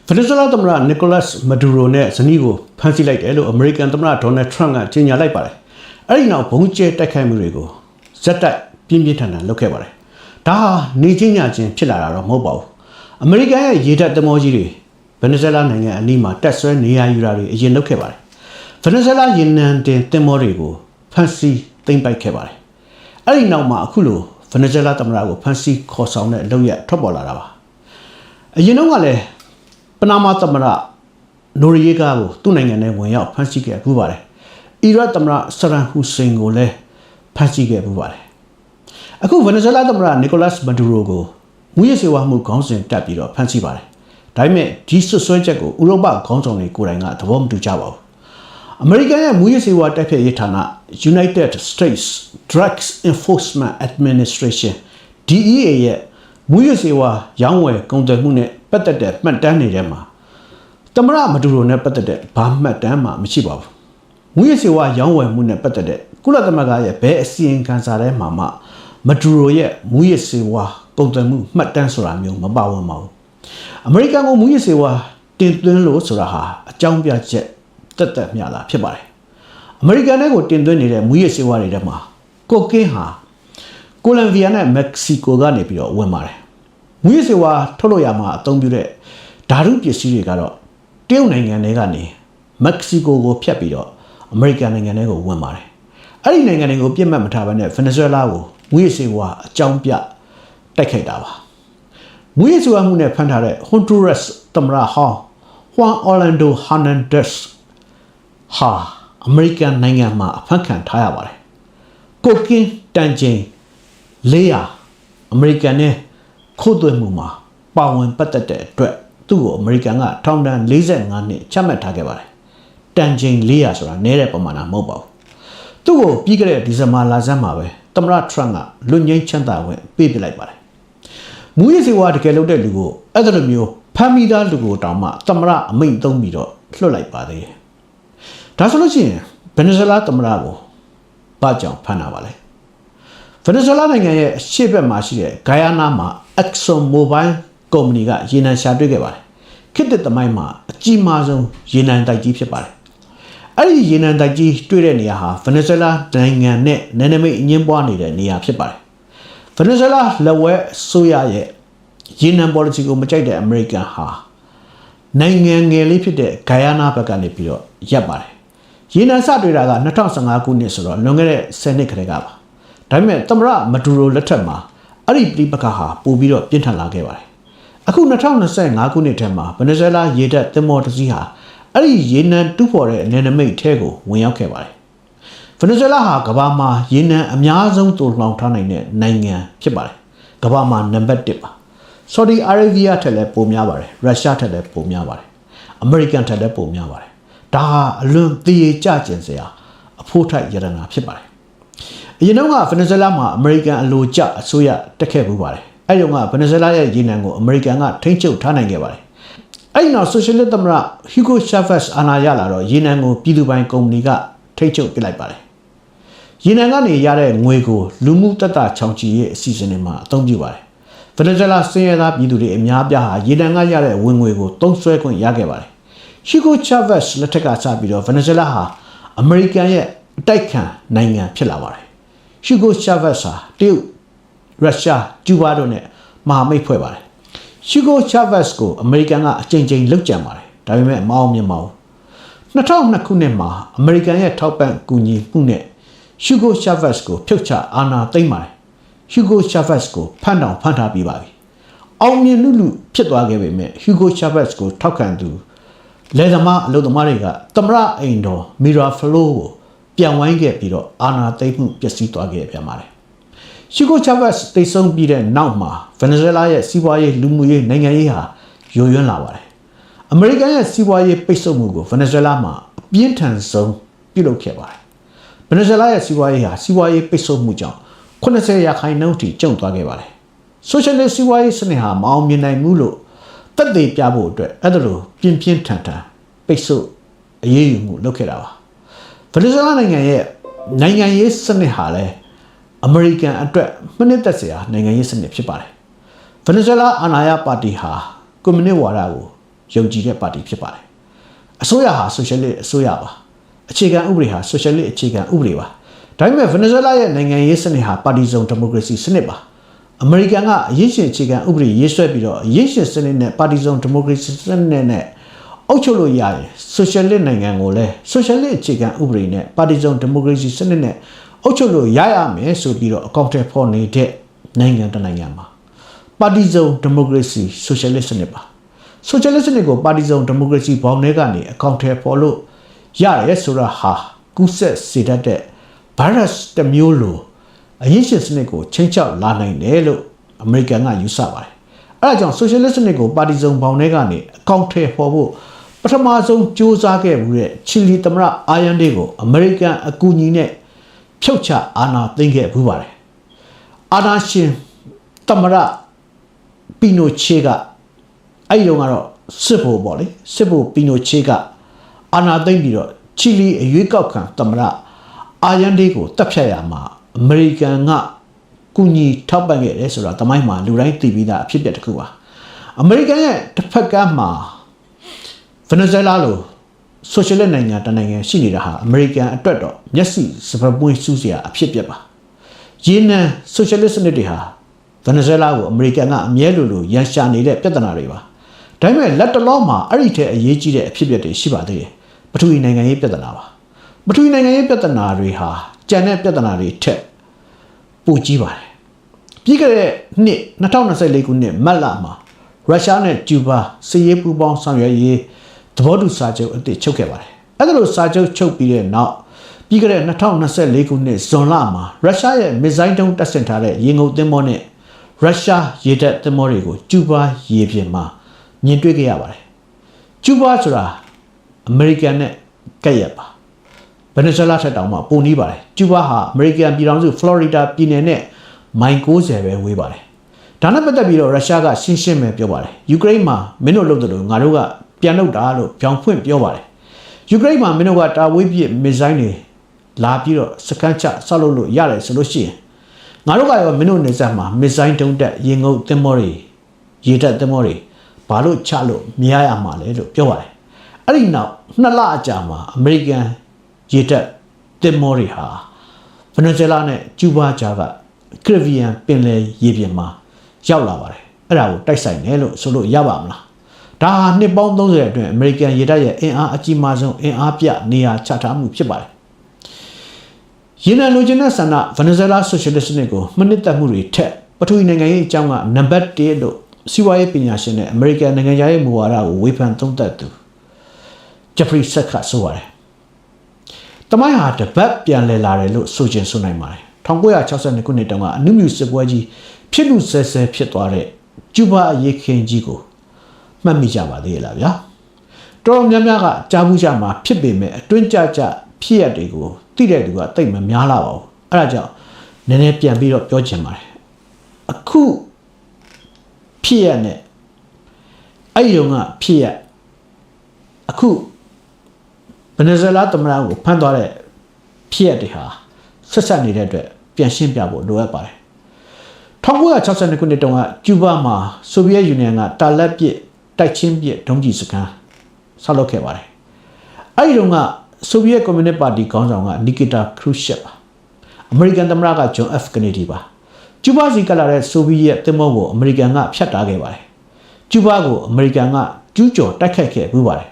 Venezuela သမ္မတ Nicolas Maduro နဲ့ဇနီးကိုဖမ်းဆီးလိုက်တယ်လို့ American သမ္မတ Donald Trump ကကြေညာလိုက်ပါတယ်။အဲ့ဒီနောက်ဘုံကျဲတိုက်ခိုက်မှုတွေကိုဇက်တိုက်ပြင်းပြင်းထန်ထန်လုပ်ခဲ့ပါတယ်။ဒါဟာနေချင်းညချင်းဖြစ်လာတာတော့မဟုတ်ပါဘူး။ American ရဲ့ရေတပ်သင်္ဘောကြီးတွေ Venezuela နိုင်ငံအနီးမှာတက်ဆွဲနေရာယူတာတွေအရင်လုပ်ခဲ့ပါတယ်။ Venezuela ရေနံတင်သင်္ဘောတွေကိုဖမ်းဆီးသိမ်းပိုက်ခဲ့ပါတယ်။အဲ့ဒီနောက်မှာအခုလို Venezuela သမ္မတကိုဖမ်းဆီးခေါ်ဆောင်တဲ့အလုပ်ရထွက်ပေါ်လာတာပါ။အရင်တော့ကလည်းပနာမသမ္မတနိုရီယေဂါကိုသူ့နိုင်ငံနဲ့ဝင်ရောက်ဖမ်းဆီးခဲ့ပူပါတယ်။အီရတ်သမ္မတဆရန်ဟူစိန်ကိုလည်းဖမ်းဆီးခဲ့ပူပါတယ်။အခု Venezuela သမ္မတ Nicolas Maduro ကိုမူရစေဝါမှုခေါင်းစဉ်တက်ပြီးတော့ဖမ်းဆီးပါတယ်။ဒါပေမဲ့ဒီဆွဆွဲချက်ကိုဥရောပခေါင်းဆောင်တွေကိုယ်တိုင်ကသဘောမတူကြပါဘူး။ American ရဲ့မူရစေဝါတိုက်ဖျက်ရေးဌာန United States Drugs Enforcement Administration DEA ရဲ့မူရစေဝါရောင်းဝယ်ကုန်သွယ်မှုနဲ့ပတ်သက်တဲ့မှတ်တမ်းတွေထဲမှာသမ္မတမဒူရိုနဲ့ပတ်သက်တဲ့ဘာမှတ်တမ်းမှမရှိပါဘူး။မူရစေဝါရောင်းဝယ်မှုနဲ့ပတ်သက်တဲ့ကုလသမဂ္ဂရဲ့ဘယ်အစီရင်ခံစာထဲမှာမှမဒူရိုရဲ့မူရစေဝါကုန်သွယ်မှုမှတ်တမ်းဆိုတာမျိုးမပါဝင်ပါဘူး။ American ကိုမူရစေဝါတင်သွင်းလို့ဆိုတာဟာအကြောင်းပြချက်တက်မျှတာဖြစ်ပါတယ်။ American ကိုတင်သွင်းနေတဲ့မူရစေဝါတွေထဲမှာကိုကင်းဟာကိုလံဘီယာနဲ့မက္ကဆီကိုကနေပြီးတော့ဝင်ပါတယ်။မူရစေဝါထုတ်လို့ရမှာအသုံးပြုတဲ့ဓာတုပစ္စည်းတွေကတော့တရုတ်နိုင်ငံတွေကနေမက္ကဆီကိုကိုဖျက်ပြီးတော့အမေရိကန်နိုင်ငံတွေကိုဝင်ပါတယ်။အဲ့ဒီနိုင်ငံတွေကိုပြစ်မှတ်မထားဘဲနဲ့ Venezuela ကိုမူရစေဝါအကြောင်းပြတိုက်ခိုက်တာပါ။မူရစေဝါမှုနဲ့ဖမ်းထားတဲ့ Honduras သမ္မတဟောင်း Juan Orlando Hernandez ဟာအမေရိကန်နိုင်ငံမှာအဖမ်းခံထားရပါတယ်။ကိုကင်းတန်ချိန်400အမေရိကန်နဲ့ခိုးသွင်းမှုမှာပါဝင်ပတ်သက်တဲ့အတွက်သူ့ကိုအမေရိကန်ကထောင်ဒဏ်45နှစ်ချမှတ်ထားခဲ့ပါတယ်။တန်ချိန်400ဆိုတာနည်းတဲ့ပမာဏမဟုတ်ပါဘူး။သူ့ကိုပြီးခဲ့တဲ့ဒီဇင်ဘာလဆန်းမှာပဲသမ္မတ Trump ကလွတ်ငြိမ်းချမ်းသာခွင့်ပေးပစ်လိုက်ပါတယ်။မူရစေဝါတကယ်လုပ်တဲ့လူကိုအဲ့လိုမျိုးဖမ်းမိသားလူကိုတောင်မှသမ္မတအမိန့်သုံးပြီးတော့လွှတ်လိုက်ပါသေးတယ်။ဒါဆိုလို့ရှိရင် Venezuela သမ္မတကိုဘာကြောင့်ဖမ်းတာပါလဲ။ Venezuela နိုင်ငံရဲ့အရှေ့ဘက်မှာရှိတဲ့ Guyana မှာ Exxon Mobil ကုမ္ပဏီကရေနံရှာတွေ့ခဲ့ပါတယ်။ခေတ်သစ်သမိုင်းမှာအကြီးမားဆုံးရေနံတိုက်ကြီးဖြစ်ပါတယ်။အဲ့ဒီရေနံတိုက်ကြီးတွေ့တဲ့နေရာဟာ Venezuela နိုင်ငံနဲ့နယ်နိမိတ်အငြင်းပွားနေတဲ့နေရာဖြစ်ပါတယ်။ Venezuela လက်ဝဲအစိုးရရဲ့ရေနံ policy ကိုမကြိုက်တဲ့ American ဟာနိုင်ငံငယ်လေးဖြစ်တဲ့ Guyana ဘက်ကနေပြီးတော့ရပ်ပါတယ်။ရေနံစတွေ့တာက2015ခုနှစ်ဆိုတော့လွန်ခဲ့တဲ့10နှစ်ခန့်ကပါ။ဒါပေမဲ့သမ္မတမဒူရိုလက်ထက်မှာအဲ့ဒီပြည်ပကဟာပို့ပြီးတော့ပြင်းထန်လာခဲ့ပါတယ်။အခု2025ခုနှစ်ထဲမှာ Venezuela ရေတပ်သင်္ဘောတစ်စီးဟာအဲ့ဒီရေနံတူးဖော်တဲ့နယ်နိမိတ်ထဲကိုဝင်ရောက်ခဲ့ပါတယ်။ Venezuela ဟာကမ္ဘာမှာရေနံအများဆုံးသိုလှောင်ထားနိုင်တဲ့နိုင်ငံဖြစ်ပါတယ်။ကမ္ဘာမှာနံပါတ်1ပါ။ Saudi Arabia ထက်လည်းပိုများပါတယ်။ Russia ထက်လည်းပိုများပါတယ်။ American ထက်လည်းပိုများပါတယ်။ဒါဟာအလွန်တည်ကြကျင်စရာအဖို့ထိုက်ရတနာဖြစ်ပါတယ်။အရင်တော့က Venezuela မှာ American အလိုကျအစိုးရတက်ခဲ့ပူပါတယ်။အဲ့ဒီတော့က Venezuela ရဲ့ရေနံကို American ကထိန်းချုပ်ထားနိုင်ခဲ့ပါတယ်။အဲ့ဒီနောက် Socialist သမ္မတ Hugo Chavez အာဏာရလာတော့ရေနံကိုပြည်သူပိုင်ကုမ္ပဏီကထိန်းချုပ်ပစ်လိုက်ပါတယ်။ရေနံကနေရတဲ့ငွေကိုလူမှုတပ်တာချောင်ချီရဲ့အစီအစဉ်တွေမှာအသုံးပြုပါတယ်။ Venezuela စင်ရသားပြည်သူတွေအများပြားဟာရေနံကရတဲ့ဝင်ငွေကိုသုံးစွဲခွင့်ရခဲ့ပါတယ်။ Hugo Chavez လက်ထက်ကစပြီးတော့ Venezuela ဟာ American ရဲ့အတိုက်ခံနိုင်ငံဖြစ်လာပါတယ်။ Hugo Chavez ဟာတရုတ် Russia ကျူးဘားတို့နဲ့မဟာမိတ်ဖွဲ့ပါတယ်။ Hugo Chavez ကို American ကအကြိမ်ကြိမ်လှုပ်ကြံပါတယ်။ဒါပေမဲ့မအောင်မြင်ပါဘူး။2002ခုနှစ်မှာ American ရဲ့ထောက်ပံ့ကူညီမှုနဲ့ Hugo Chavez ကိုဖြုတ်ချအာဏာသိမ်းပါတယ်။ Hugo Chavez ကိုဖမ်းထားပြီးပါပြီ။အောင်မြင်လူဖြစ်သွားခဲ့ပေမဲ့ Hugo Chavez ကိုထောက်ခံသူလယ်သမားအလုပ်သမားတွေကသမ္မတအိမ်တော် Miraflores ကိုပြန်ဝိုင်းခဲ့ပြီးတော့အာဏာသိမ်းမှုပျက်စီးသွားခဲ့ပြန်ပါတယ်။ Hugo Chavez တိတ်ဆုံးပြီးတဲ့နောက်မှာ Venezuela ရဲ့စီးပွားရေးလူမှုရေးနိုင်ငံရေးဟာယိုယွင်းလာပါတယ်။ American ရဲ့စီးပွားရေးပိတ်ဆို့မှုကို Venezuela မှာအပြင်းထန်ဆုံးပြုလုပ်ခဲ့ပါတယ်။ Venezuela ရဲ့စီးပွားရေးပိတ်ဆို့မှုကြောင့်80%ထိကျုံသွားခဲ့ပါတယ်။ Socialist စီးပွားရေးစနစ်ဟာမအောင်မြင်နိုင်ဘူးလို့သက်သေပြဖို့အတွက်အဲ့ဒါလိုပြင်းထန်ပိတ်ဆို့အရေးယူမှုလုပ်ခဲ့တာပါ။ Venezuela နိုင်ငံရဲ့နိုင်ငံရေးစနစ်ဟာလည်း American အတွက်မနစ်သက်စရာနိုင်ငံရေးစနစ်ဖြစ်ပါတယ်။ Venezuela အာဏာရပါတီဟာကွန်မြူနစ်ဝါဒကို ယုံကြည်တဲ့ပါတီဖြစ်ပါတယ်အစိုးရဟာဆိုရှယ်လစ်အစိုးရပါအခြေခံဥပဒေဟာဆိုရှယ်လစ်အခြေခံဥပဒေပါဒါပေမဲ့ဗင်နီဇွဲလားရဲ့နိုင်ငံရေးစနစ်ဟာပါတီစုံဒီမိုကရေစီစနစ်ပါအမေရိကန်ကအရေးရှင်အခြေခံဥပဒေရေးဆွဲပြီးတော့အရေးရှင်စနစ်နဲ့ပါတီစုံဒီမိုကရေစီစနစ်နဲ့အုပ်ချုပ်လို့ရရင်ဆိုရှယ်လစ်နိုင်ငံကိုလည်းဆိုရှယ်လစ်အခြေခံဥပဒေနဲ့ပါတီစုံဒီမိုကရေစီစနစ်နဲ့အုပ်ချုပ်လို့ရမယ်ဆိုပြီးတော့အကောင့်ထဲပေါ်နေတဲ့နိုင်ငံတစ်နိုင်ငံမှာပါတီစုံဒီမိုကရေစီဆိုရှယ်လစ်စနစ်ပါဆိုရှယ်လစ်စနစ်ကိုပါတီစုံဒီမိုကရေစီဘောင်ထဲကနေအကောင့်ထဲပေါ်လို့ရတယ်ဆိုတာဟာကူးဆက်စေတတ်တဲ့ဗိုင်းရပ်စ်တစ်မျိုးလိုအရေးရှင်စနစ်ကိုချိန်ချောက်လာနိုင်တယ်လို့အမေရိကန်ကယူဆပါတယ်။အဲဒါကြောင့်ဆိုရှယ်လစ်စနစ်ကိုပါတီစုံဘောင်ထဲကနေအကောင့်ထဲပေါ်ဖို့ပထမဆုံးစ조사ခဲ့မှုတဲ့ချီလီသမ္မတအာယန်ဒေးကိုအမေရိကန်အကူအညီနဲ့ဖြုတ်ချအာဏာသိမ်းခဲ့မှုပါတယ်။အာဏာရှင်သမ္မတပီနိုချေကအဲ့ဒီတော့ကတော့စစ်ဗိုလ်ပေါ့လေစစ်ဗိုလ်ပီနိုချေကအာဏာသိမ်းပြီးတော့ချီလီအရွေးကောက်ခံသမ္မတအာယန်ဒေးကိုတပ်ဖြတ်ရမှာအမေရိကန်ကကူညီထောက်ပံ့ခဲ့တယ်ဆိုတာတမိုင်းမှာလူတိုင်းသိပြီးသားအဖြစ်အပျက်တစ်ခုပါအမေရိကန်ရဲ့တစ်ဖက်ကမှာဗင်နီဇွဲလားလိုဆိုရှယ်လစ်နိုင်ငံတနိုင်ငံရှိနေတာဟာအမေရိကန်အတွက်တော့မျက်စိစပပွင့်စူးစရာအဖြစ်အပျက်ပါရင်းနှံဆိုရှယ်လစ်စနစ်တွေဟာဗင်နီဇွဲလားကိုအမေရိကန်ကအမြဲလိုရန်ရှာနေတဲ့ပြဿနာတွေပါဒါပေမဲ့လက်တလောမှာအဲ့ဒီထဲအရေးကြီးတဲ့အဖြစ်အပျက်တွေရှိပါသေးတယ်ပထဝီနိုင်ငံရေးပြဿနာပါပထဝီနိုင်ငံရေးပြဿနာတွေဟာကျန်တဲ့ပြဿနာတွေထက်ပိုကြီးပါတယ်ပြီးခဲ့တဲ့နှစ်2024ခုနှစ်မတ်လမှာရုရှားနဲ့ကျူးဘားစစ်ရေးပူးပေါင်းဆောင်ရွက်ရေးသဘောတူစာချုပ်အသစ်ချုပ်ခဲ့ပါတယ်အဲ့ဒါလိုစာချုပ်ချုပ်ပြီးတဲ့နောက်ပြီးခဲ့တဲ့2024ခုနှစ်ဇွန်လမှာရုရှားရဲ့မစ်ဇိုင်းတုံးတပ်ဆင်ထားတဲ့ရေငုပ်သင်္ဘောနဲ့ရုရှားရေတပ်သင်္ဘောတွေကိုကျူးဘားရေပြင်မှာမြင်တွေ့ခဲ့ရပါတယ်ကျူးဘားဆိုတာအမေရိကန်နဲ့ကပ်ရက်ပါဗင်နီဇွဲလားထက်တောင်မှပိုနီးပါတယ်ကျူးဘားဟာအမေရိကန်ပြည်ထောင်စုဖလော်ရီဒါပြည်နယ်နဲ့မိုင်90ပဲဝေးပါတယ်ဒါနဲ့ပတ်သက်ပြီးတော့ရုရှားကရှင်းရှင်းပဲပြောပါတယ်ယူကရိန်းမှာမင်းတို့လုပ်တယ်လို့ငါတို့ကပြန်လုပ်တာလို့ပြောင်းဖွင့်ပြောပါတယ်ယူကရိန်းမှာမင်းတို့ကတာဝေးပြစ်မစ်ဇိုင်းတွေလာပြီးတော့စကန်ချဆောက်လုပ်လို့ရတယ်ဆိုလို့ရှိရင်ငါတို့ကရောမင်းတို့နေဆက်မှာမစ်ဇိုင်းတုံးတက်ရေငုပ်သင်္ဘောတွေရေတပ်သင်္ဘောတွေဘာလို့ချလို့မရရမှာလဲလို့ပြောပါတယ်အဲ့ဒီနောက်2လအကြာမှာအမေရိကန်ရေတပ်သင်္ဘောတွေဟာဗင်နီဇွဲလားနဲ့ကျူးဘားကြားကကရစ်ဗီယန်ပင်လယ်ရေပြင်မှာရောက်လာပါတယ်အဲ့ဒါကိုတိုက်ဆိုင်တယ်လို့ဆိုလို့ရပါမလားဒါဟာနှစ်ပေါင်း30အတွင်းအမေရိကန်ရေတပ်ရဲ့အင်အားအကြီးမားဆုံးအင်အားပြနေရာချထားမှုဖြစ်ပါတယ်ရေနံလိုချင်တဲ့ဆန္ဒဗင်နီဇွဲလားဆိုရှယ်လစ်စနစ်ကိုမနစ်သက်မှုတွေထက်ပထဝီနိုင်ငံရေးအကြောင်းကနံပါတ်1လို့စီးပွားရေးပညာရှင်နဲ့အမေရိကန်နိုင်ငံရေးမူဝါဒကိုဝေဖန်သုံးသပ်သူဂျက်ဖရီဆက်ကဆိုပါတယ်တမိုင်းဟာတပတ်ပြန်လည်လာတယ်လို့ဆိုချင်ဆိုနိုင်ပါတယ်1962ခုနှစ်တုန်းကအနုမြူစစ်ပွဲကြီးဖြစ်လူဆဲဆဲဖြစ်သွားတဲ့ကျူးဘားအရေးခင်းကြီးကိုမှတ်မိကြပါသေးလားဗျာတော်တော်များများကကြားဘူးကြမှာဖြစ်ပေမဲ့အတွင်းကြဖြစ်ရတွေကိုသိတဲ့သူကတိတ်မများလာပါဘူးအဲ့ဒါကြောင့်နည်းနည်းပြန်ပြီးတော့ပြောချင်ပါတယ်အခုဖြစ်ရနဲ့အဲ့ဒီကဖြစ်ရအခုဗင်နီဇွဲလားသမ္မတကိုဖမ်းသွားတဲ့ဖြစ်ရတွေဟာဆက်ဆက်နေတဲ့အတွက်ပြန်ရှင်းပြဖို့လိုအပ်ပါတယ်1962ခုနှစ်တုန်းကကျူးဘားမှာဆိုဗီယက်ယူနီယံကတာလက်ပစ်တိုက်ချင်းပစ်ဒုံးကျည်စခန်းဆောက်လုပ်ခဲ့ပါတယ်အဲ့ဒီတုန်းကဆိုဗီယက်ကွန်မြူနစ်ပါတီခေါင်းဆောင်ကနီကီတာခရူရှက်ပါအမေရိကန်သမ္မတကဂျွန် F ကနေဒီပါကျူးဘားစီကလာတဲ့ဆိုဗီယက်သင်္ဘောကိုအမေရိကန်ကဖျက်ထားခဲ့ပါတယ်ကျူးဘားကိုအမေရိကန်ကကျူးကျော်တိုက်ခိုက်ခဲ့ပြီးပါတယ်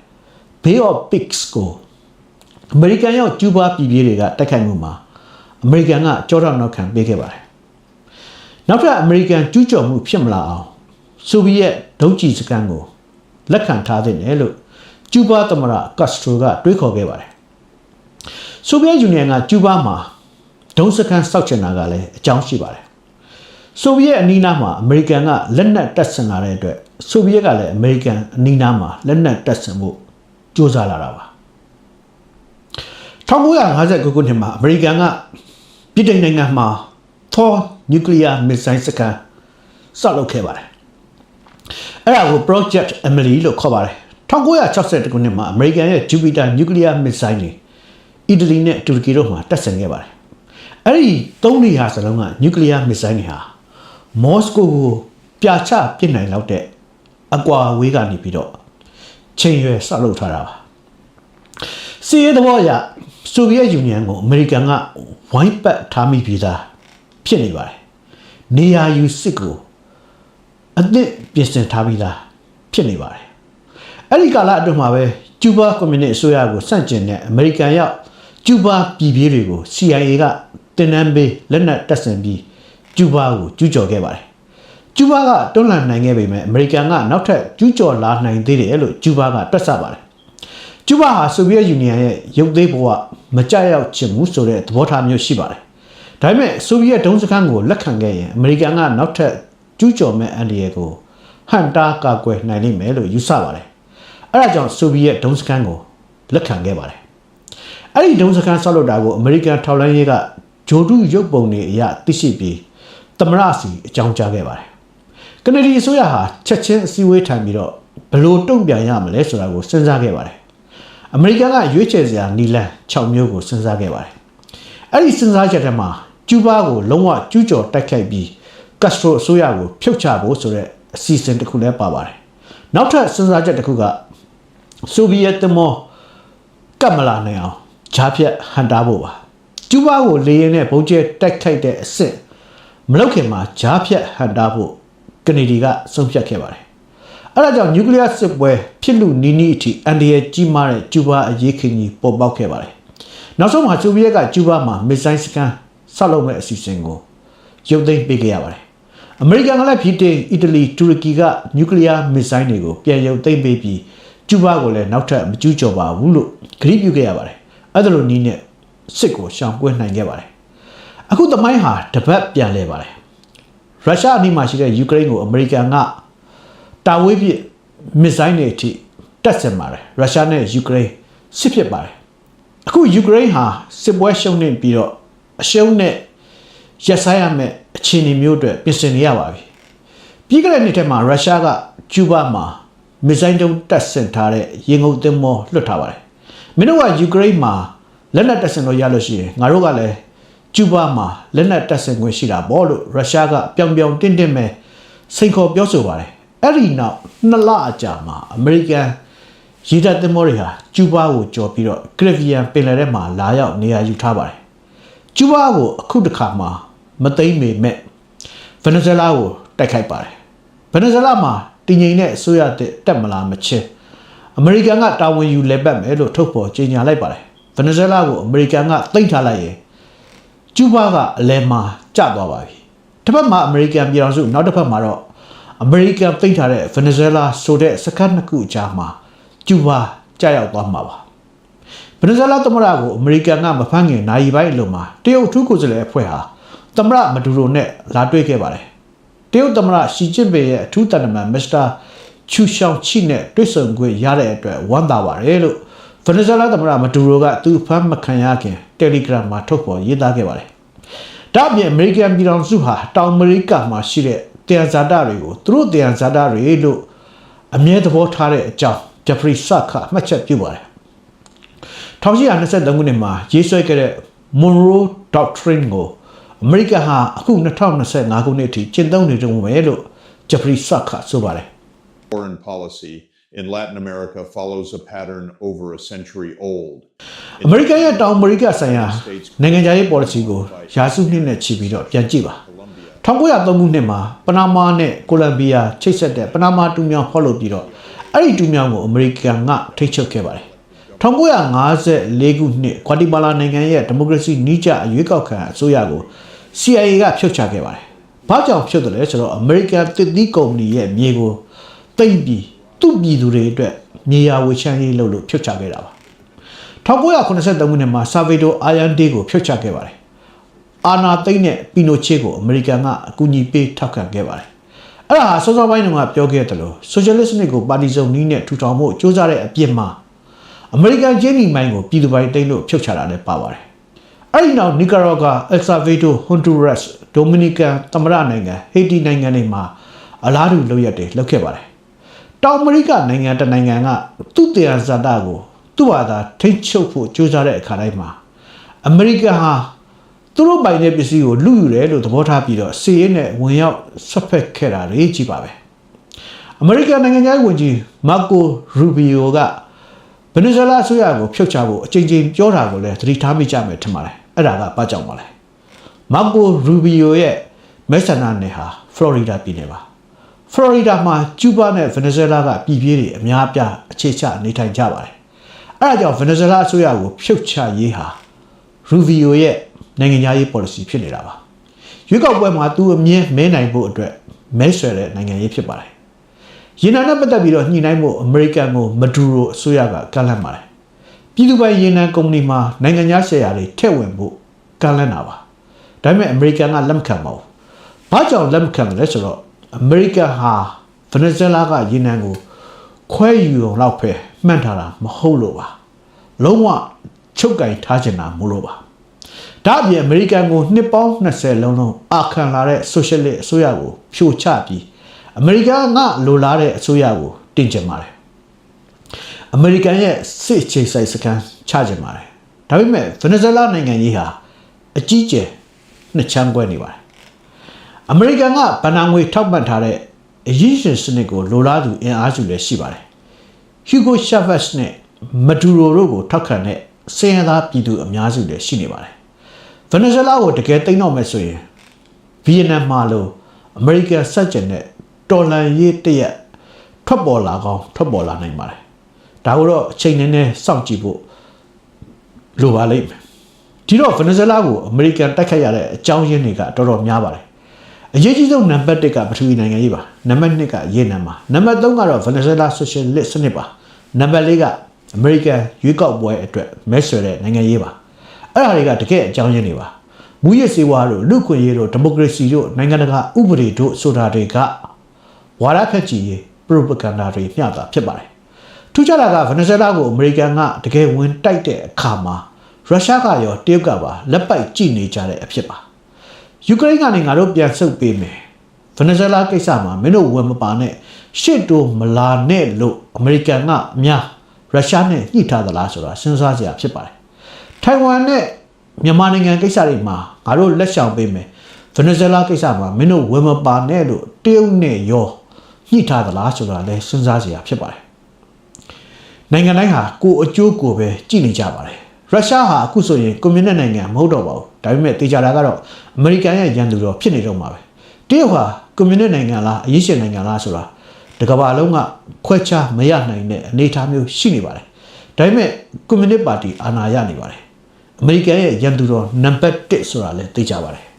Bay of Pigs ကိုအမေရိကန်ရောက်ကျူးဘားပြည်ပြည်တွေကတိုက်ခိုက်မှုမှာအမေရိကန်ကကြောထောက်နောက်ခံပေးခဲ့ပါတယ်နောက်ထပ်အမေရိကန်ကျူးကျော်မှုဖြစ်မလာအောင်ဆိုဗီယက်ဒုံးကျည်စခန်းကိုလက်ခံထားတဲ့နယ်လို့ကျူးဘားသမ္မတကတ်စထရိုကတွေးခေါ်ခဲ့ပါတယ်ဆိုဗီယက်ယူနီယံကကျူးဘားမှာဒုံးစခန်းစောက်ချင်တာကလည်းအကြောင်းရှိပါတယ်ဆိုဗီယက်အနီးနားမှာအမေရိကန်ကလက်နက်တပ်ဆင်လာတဲ့အတွက်ဆိုဗီယက်ကလည်းအမေရိကန်အနီးနားမှာလက်နက်တပ်ဆင်ဖို့ကြိုးစားလာတာပါ1959ခုနှစ်မှာအမေရိကန်ကပြည်ထိုင်နိုင်ငံမှာသောနျူကလ িয়ার မစ်ဇိုင်းစကန်ဆောက်လုပ်ခဲ့ပါတယ်အဲ့ဒါကို Project Emily လို့ခေါ်ပါတယ်1960ခုနှစ်မှာအမေရိကန်ရဲ့ Jupiter နျူကလ িয়ার မစ်ဇိုင်းတွေအီတလီနဲ့တူရကီတို့မှာတပ်ဆင်ခဲ့ပါတယ်အဲ့ဒီသုံးနေရာစလုံးကနျူကလ িয়ার မစ်ဇိုင်းတွေဟာမော်စကိုကိုပြာချပစ်နိုင်လောက်တဲ့အကွာအဝေးကနေပြီးတော့ ချိန်ရွယ်ဆောက်လုပ်ထားတာပါစီးရဲသဘောအရဆိုဗီယက်ယူနီယံကိုအမေရိကန်ကဝိုင်းပတ်ထားမိပြီးသားဖြစ်နေပါတယ်နေရာယူစစ်ကိုအသစ်ပြင်ဆင်ထားပြီးသားဖြစ်နေပါတယ်အဲ့ဒီကာလအတွင်းမှာပဲကျူးဘားကွန်မြူနစ်အစိုးရကိုစန့်ကျင်တဲ့အမေရိကန်ရောက်ကျူးဘားပြည်ပြေးတွေကို CIA ကတင်နန်းပေးလက်နက်တပ်ဆင်ပြီးကျူးဘားကိုကျူးကျော်ခဲ့ပါတယ်ကျူးဘားကတွန်းလှန်နိုင်ခဲ့ပေမဲ့အမေရိကန်ကနောက်ထပ်ကျူးကျော်လာနိုင်သေးတယ်လို့ကျူးဘားကတွက်ဆပါတယ်ကျူးဘားဟာဆိုဗီယက်ယူနီယံရဲ့ရုပ်သေးဘဝမကြရောက်ချင်ဘူးဆိုတဲ့သဘောထားမျိုးရှိပါတယ်ဒါပေမဲ့ဆိုဗီယက်ဒုံးစခန်းကိုလက်ခံခဲ့ရင်အမေရိကန်ကနောက်ထပ်ကျူးကျော်မဲ့အန်ဒီရဲ့ကိုဟန်တာကာကွယ်နိုင်လိမ့်မယ်လို့ယူဆပါတယ်အဲ့ဒါကြောင့်ဆိုဗီယက်ဒုံးစခန်းကိုလက်ခံခဲ့ပါတယ်အဲ့ဒီဒုံးစခန်းဆောက်လုပ်တာကိုအမေရိကန်ထောက်လှမ်းရေးကဂျိုဒူရုပ်ပုံတွေအရသိရှိပြီးသမရစီအကြောင်းကြားခဲ့ပါတယ်ကနေဒီအစိုးရဟာချက်ချင်းအစည်းအဝေးထိုင်ပြီးတော့ဘယ်လိုတုံ့ပြန်ရမလဲဆိုတာကိုစဉ်းစားခဲ့ပါတယ်အမေရိကန်ကရွေးချယ်စရာနီလန်6မျိုးကိုစဉ်းစားခဲ့ပါတယ်အဲ့ဒီစဉ်းစားချက်ထဲမှာကျူးဘားကိုလုံးဝကျူးကျော်တိုက်ခိုက်ပြီးကတ်စထရိုအစိုးရကိုဖြုတ်ချဖို့ဆိုတဲ့အစီအစဉ်တစ်ခုလည်းပါပါတယ်နောက်ထပ်စဉ်းစားချက်တစ်ခုကဆိုဗီယက်သင်္ဘောကပ်မလာနိုင်အောင်ဂျားဖြတ်ဟန်တာဖို့ပါကျူးဘားကိုလေယာဉ်နဲ့ဘုံကျဲတိုက်ခိုက်တဲ့အဆင့်မလုပ်ခင်မှာဂျားဖြတ်ဟန်တာဖို့ကနေဒီကဆုံးဖြတ်ခဲ့ပါတယ်အဲ့ဒါကြောင့်နျူကလ িয়ার စစ်ပွဲဖြစ်လူနီးနီးအထိအန်ဒီရဲ့ကြီးမားတဲ့ကျူးဘားအရေးခင်ကြီးပေါ်ပေါက်ခဲ့ပါတယ်နောက်ဆုံးမှာဆိုဗီယက်ကကျူးဘားမှာမစ်ဇိုင်းစကန်ဆောက်လုပ်မဲ့အစီအစဉ်ကိုရုပ်သိမ်းပေးခဲ့ရပါတယ်အမေရိကန်ကလည်းဗြိတိန်အီတလီတူရကီကနျူကလ িয়ার မစ်ဇိုင်းတွေကိုပြန်ရုပ်သိမ်းပေးပြီးကျူးဘားကိုလည်းနောက်ထပ်မကျူးကျော်ပါဘူးလို့ဂရုပြုခဲ့ရပါတယ်အဲ့ဒါလိုနည်းနဲ့စစ်ကိုရှောင်ကွင်းနိုင်ခဲ့ပါတယ်အခုသမိုင်းဟာတပတ်ပြန်လဲပါတယ်ရုရှားအနီးမှာရှိတဲ့ယူကရိန်းကိုအမေရိကန်ကတာဝေးပစ်မစ်ဇိုင်းတွေအထိတက်ဆင်ပါတယ်ရုရှားနဲ့ယူကရိန်းစစ်ဖြစ်ပါတယ်အခုယူကရိန်းဟာစစ်ပွဲရှုံးနေပြီးတော့အရှုံးနဲ့ရက်ဆိုင်ရမယ့်အခြေအနေမျိုးအတွက်ပြင်ဆင်နေရပါပြီပြီးခဲ့တဲ့နှစ်ထဲမှာရုရှားကကျူးဘားမှာမစ်ဇိုင်းတုံးတက်ဆင်ထားတဲ့ရေငုပ်သင်္ဘောလွှတ်ထားပါတယ်မင်းတို့ကယူကရိန်းမှာလက်နက်တက်ဆင်လို့ရလို့ရှိရင်ငါတို့ကလည်းကျူးဘားမှာလက်နက်တက်ဆင်ခွင့်ရှိတာပေါ့လို့ရုရှားကပြောင်ပြောင်တင်းတင်းပဲစိန်ခေါ်ပြောဆိုပါတယ်အဲ့ဒီနောက်2လအကြာမှာအမေရိကန်ရေတပ်သင်္ဘောတွေဟာကျူးဘားကိုကျော်ပြီးတော့ကရစ်ဗီယန်ပင်လယ်ထဲမှာလာရောက်နေရာယူထားပါတယ်ကျူးဘားကိုအခုတစ်ခါမှာမသိမ်းပေမဲ့ဗင်နီဇွဲလားကိုတိုက်ခိုက်ပါတယ်ဗင်နီဇွဲလားမှာတည်ငြိမ်တဲ့အစိုးရတက်မလာမချင်းအမေရိကန်ကတာဝန်ယူလဲပတ်မယ်လို့ထုတ်ဖော်ကြေညာလိုက်ပါတယ်ဗင်နီဇွဲလားကိုအမေရိကန်ကသိမ်းထားလိုက်ရင်ကျူးဘားကအလဲမှာကျသွားပါပြီတစ်ဖက်မှာအမေရိကန်ပြည်ထောင်စုနောက်တစ်ဖက်မှာတော့အမေရိကန်သိမ်းထားတဲ့ဗင်နီဇွဲလားဆိုတဲ့စခန်းနှစ်ခုအကြားမှာကျူးဘားကျရောက်သွားမှာပါဗင်နီဇွဲလားသမ္မတကိုအမေရိကန်ကမဖမ်းခင်နိုင်ပိုင်းအလိုမှာတရုတ်ထူးကိုယ်စားလှယ်အဖွဲ့ဟာသမ္မတမဒူရိုနဲ့လာတွေ့ခဲ့ပါတယ်တရုတ်သမ္မတရှီကျင့်ပင်ရဲ့အထူးတန်တမန်မစ္စတာချူရှောင်းချိနဲ့တွေ့ဆုံခွင့်ရတဲ့အတွက်ဝမ်းသာပါတယ်လို့ဗင်နီဇွဲလားသမ္မတမဒူရိုကသူဖမ်းမခံရခင်တယ်လီဂရမ်မှာထုတ်ဖော်ရေးသားခဲ့ပါတယ်ဒါအပြင်အမေရိကန်ပြည်ထောင်စုဟာတောင်အမေရိကမှာရှိတဲ့တရားဇာတာတွေကိုသူတို့တရားဇာတာတွေလို့အမြဲသဘောထားတဲ့အကြောင်းဂျက်ဖရီဆတ်ကမှတ်ချက်ပြုပါတယ်1923ခုနှစ်မှာရေးဆွဲခဲ့တဲ့ Monroe Doctrine ကိုအမေရိကန်ဟာအခု2025ခုနှစ်အထိကျင့်သုံးနေကြတယ်လို့ဂျက်ဖရီဆတ်ကဆိုပါတယ် Foreign policy in Latin America follows a pattern over a century old. အမေရိကန်ရဲ့တောင်အမေရိကဆိုင်ရာနိုင်ငံခြားရေး policy ကိုရာစုနှစ်နဲ့ချီပြီးတော့ပြန်ကြည့်ပါ1903ခုနှစ်မှာပနာမာနဲ့ကိုလံဘီယာချိတ်ဆက်တဲ့ပနာမာတူးမြောင်းဖောက်လုပ်ပြီးတော့အဲ့ဒီတူးမြောင်းကိုအမေရိကန်ကထိတ်ချုပ်ခဲ့ပါတယ်1954ခုနှစ်ဂွါတီမာလာနိုင်ငံရဲ့ဒီမိုကရေစီနှီးကျအရွေးကောက်ခံအစိုးရကို CIA ကဖြုတ်ချခဲ့ပါတယ်။ဘာကြောင့်ဖြုတ်တယ်လဲဆိုတော့အမေရိကန်တစ်သီးကုမ္ပဏီရဲ့မြေကိုသိမ်းပြီးသူ့ပြည်သူတွေအတွက်မြေယာဝေချမ်းရေးလုပ်လို့ဖြုတ်ချခဲ့တာပါ။1983ခုနှစ်မှာဆာဗေဒိုအာယန်ဒေးကိုဖြုတ်ချခဲ့ပါတယ်။အာနာသိန်းနဲ့ပီနိုချေကိုအမေရိကန်ကအကူအညီပေးထောက်ခံခဲ့ပါတယ်။အဲ့ဒါဟာစောစောပိုင်းတုန်းကပြောခဲ့တယ်လို့ဆိုရှယ်လစ်စနစ်ကိုပါတီစုံနည်းနဲ့ထူထောင်ဖို့ကြိုးစားတဲ့အပြစ်မှာအမေရိကန်ဂျင်းနီမိုင်းကိုပြည်သူပိုင်တိတ်လို့ဖြုတ်ချတာလည်းပါပါတယ်။အဲ့ဒီနောက်နီကာရာဂွာအယ်ဆာဗေဒိုဟွန်ဒူရက်စ်ဒိုမီနီကန်သမ္မတနိုင်ငံဟေတီနိုင်ငံတွေမှာအလားတူလုပ်ရက်တွေလုပ်ခဲ့ပါတယ်။တောင်အမေရိကနိုင်ငံတစ်နိုင်ငံကသူ့တရားဇာတာကိုသူ့ဘာသာထိန်းချုပ်ဖို့ကြိုးစားတဲ့အခါတိုင်းမှာအမေရိကန်ဟာသူတို့ပိုင်တဲ့ပစ္စည်းကိုလူယူတယ်လို့သဘောထားပြီးတော့စီးရဲနဲ့ဝင်ရောက်ဆွတ်ဖက်ခဲ့တာတွေကြီးပါပဲ။ အမေရိကန်နိုင်ငံသားဝန်ကြီးမာကိုရူဘီယိုကဗင်နီဇွဲလားအစိုးရကိုဖြုတ်ချဖို့အကြိမ်ကြိမ်ပြောတာကိုလည်းသတိထားမိကြမယ်ထင်ပါတယ်အဲ့ဒါကဘာကြောင့်ပါလဲမာကိုရူဘီယိုရဲ့မဲဆန္ဒနယ်ဟာဖလော်ရီဒါပြည်နယ်ပါဖလော်ရီဒါမှာကျူးဘားနဲ့ဗင်နီဇွဲလားကပြည်ပြေးတွေအများအပြားအခြေချနေထိုင်ကြပါတယ်အဲ့ဒါကြောင့်ဗင်နီဇွဲလားအစိုးရကိုဖြုတ်ချရေးဟာရူဘီယိုရဲ့နိုင်ငံရေး policy ဖြစ်နေတာပါရွေးကောက်ပွဲမှာသူအမြင်မဲနိုင်ဖို့အတွက်မဲဆွယ်တဲ့နိုင်ငံရေးဖြစ်ပါတယ်ရေနံနဲ့ပတ်သက်ပြီးတော့ညှိနှိုင်းဖို့အမေရိကန်ကိုမဒူရိုအစိုးရကကန့်လန့်ပါတယ်ပြည်သူ့ပိုင်ရေနံကုမ္ပဏီမှာနိုင်ငံခြားရှယ်ယာတွေထည့်ဝင်ဖို့ကန့်လန့်တာပါဒါပေမဲ့အမေရိကန်ကလက်မခံပါဘူးဘာကြောင့်လက်မခံလဲဆိုတော့အမေရိကန်ဟာဗင်နီဇွဲလားကရေနံကိုခွဲယူအောင်လောက်ပဲမှန်ထားတာမဟုတ်လို့ပါလုံးဝချုပ်ကင်ထားချင်တာမလို့ပါဒါအပြင်အမေရိကန်ကိုနှစ်ပေါင်း20လုံးအာခံလာတဲ့ဆိုရှယ်လစ်အစိုးရကိုဖြိုချပြီးအမေရိကန်ကလိုလားတဲ့အစိုးရကိုတင်ကျင်ပါတယ်အမေရိကန်ရဲ့စစ်အခြေစိုက်စခန်းချကျင်ပါတယ်ဒါပေမဲ့ဗင်နီဇွဲလားနိုင်ငံကြီးဟာအကြီးကျယ်နှစ်ချမ်းကွဲနေပါတယ်အမေရိကန်ကဗန်နာငွေထောက်ပံ့ထားတဲ့အရေးရှင်စနစ်ကိုလိုလားသူအင်အားစုလည်းရှိပါတယ်ဟူဂိုရှာဗက်စ်နဲ့မဒူရိုတို့ကိုထောက်ခံတဲ့စင်ရသားပြည်သူအများစုလည်းရှိနေပါတယ်ဗင်နီဇွဲလားကိုတကယ်သိမ်းတော့မယ်ဆိုရင်ဗီယက်နမ်မှာလိုအမေရိကန်စက်ကျင်တဲ့တော်လန်ရေးတရက်ထွက်ပေါ်လာကောင်းထွက်ပေါ်လာနိုင်ပါတယ်ဒါကိုတော့အချိန်နည်းနည်းစောင့်ကြည့်ဖို့လိုပါလိမ့်မယ်ဒီတော့ဗင်နီဇွဲလားကိုအမေရိကန်တိုက်ခိုက်ရတဲ့အကြောင်းရင်းတွေကတော်တော်များပါတယ်အရေးကြီးဆုံးနံပါတ်1ကပထဝီနိုင်ငံရေးပါနံပါတ်2ကရေနံပါနံပါတ်3ကတော့ဗင်နီဇွဲလားဆိုရှယ်လစ်စနစ်ပါနံပါတ်4ကအမေရိကန်ရွေးကောက်ပွဲအတွက်မဲဆွယ်တဲ့နိုင်ငံရေးပါအဲ့ဒါတွေကတကယ်အကြောင်းရင်းတွေပါမူရစ်စေဝါတို့လူ့ခွင့်ရေးတို့ဒီမိုကရေစီတို့နိုင်ငံတကာဥပဒေတို့ဆိုတာတွေကဝါဒဖြန့်ချီရေး propaganda တွေမျှတာဖြစ်ပါတယ်ထူးခြားတာကဗင်နီဇွဲလားကိုအမေရိကန်ကတကယ်ဝင်တိုက်တဲ့အခါမှာရုရှားကရောတရုတ်ကပါလက်ပိုက်ကြည့်နေကြတဲ့အဖြစ်ပါယူကရိန်းကနေငါတို့ပြန်ဆုတ်ပေးမယ်ဗင်နီဇွဲလားကိစ္စမှာမင်းတို့ဝင်မပါနဲ့ရှစ်တိုးမလာနဲ့လို့အမေရိကန်ကများရုရှားနဲ့ညှိထားသလားဆိုတာစဉ်းစားစရာဖြစ်ပါတယ်ထိုင်ဝမ်နဲ့မြန်မာနိုင်ငံကိစ္စတွေမှာငါတို့လက်ရှောင်ပေးမယ်ဗင်နီဇွဲလားကိစ္စမှာမင်းတို့ဝင်မပါနဲ့လို့တရုတ်နဲ့ရောညှိထားသလားဆိုတာလည်းစဉ်းစားစရာဖြစ်ပါတယ်နိုင်ငံတိုင်းဟာကိုယ်အကျိုးကိုပဲကြည့်နေကြပါတယ်ရုရှားဟာအခုဆိုရင်ကွန်မြူနစ်နိုင်ငံမဟုတ်တော့ပါဘူးဒါပေမဲ့တေချာတာကတော့အမေရိကန်ရဲ့ရန်သူတော်ဖြစ်နေတော့မှာပဲတရုတ်ဟာကွန်မြူနစ်နိုင်ငံလားအရေးရှင်နိုင်ငံလားဆိုတာတကမ္ဘာလုံးကခွဲခြားမရနိုင်တဲ့အနေအထားမျိုးရှိနေပါတယ်ဒါပေမဲ့ကွန်မြူနစ်ပါတီအာဏာရနေပါတယ်အမေရိကန်ရဲ့ရန်သူတော်နံပါတ်1ဆိုတာလည်းသိကြပါတယ်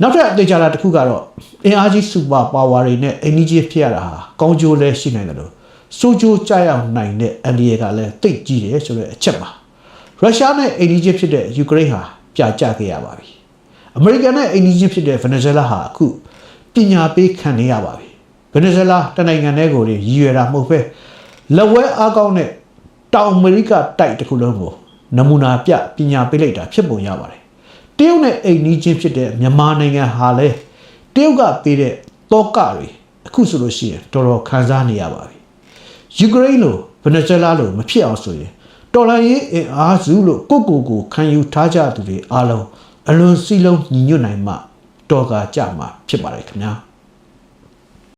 နောက်ထပ်သိကြတာတစ်ခုကတော့အင်အားကြီးစူပါပါဝါတွေနဲ့အင်ဂျီဂျီဖြစ်ရတာဟာကောင်းကျိုးလည်းရှိနိုင်တယ်လို့စိုးကျိုးကြရောက်နိုင်တဲ့အန်ဒီယေကလည်းသိကြီးတယ်ဆိုတဲ့အချက်ပါရုရှားနဲ့အင်ဂျီဂျီဖြစ်တဲ့ယူကရိန်းဟာပြကျခဲ့ရပါပြီအမေရိကန်နဲ့အင်ဂျီဂျီဖြစ်တဲ့ဗင်နီဇွဲလားဟာအခုပညာပေးခံနေရပါပြီဗင်နီဇွဲလားတနိုင်ငံတည်းကိုရည်ရွယ်တာမဟုတ်ပဲလက်ဝဲအားကောင်းတဲ့တောင်အမေရိကတိုက်တစ်ခုလုံးကိုနမူနာပြပညာပေးလိုက်တာဖြစ်ပုံရပါတယ်တရုတ်နဲ့အိမ်နီးချင်းဖြစ်တဲ့မြန်မာနိုင်ငံဟာလည်းတရုတ်ကပေးတဲ့တောကတွေအခုဆိုလို့ရှိရင်တော်တော်ခံစားနေရပါပြီယူကရိန်းလိုဗင်နီဇွဲလားလိုမဖြစ်အောင်ဆိုရင်တော်လှန်ရေးအင်အားစုလို့ကိုခံယူထားကြသူတွေအားလုံးအလွန်စီးလုံးညီညွတ်နိုင်မှတော်ကာကြမှာဖြစ်ပါတယ်ခင်ဗျာ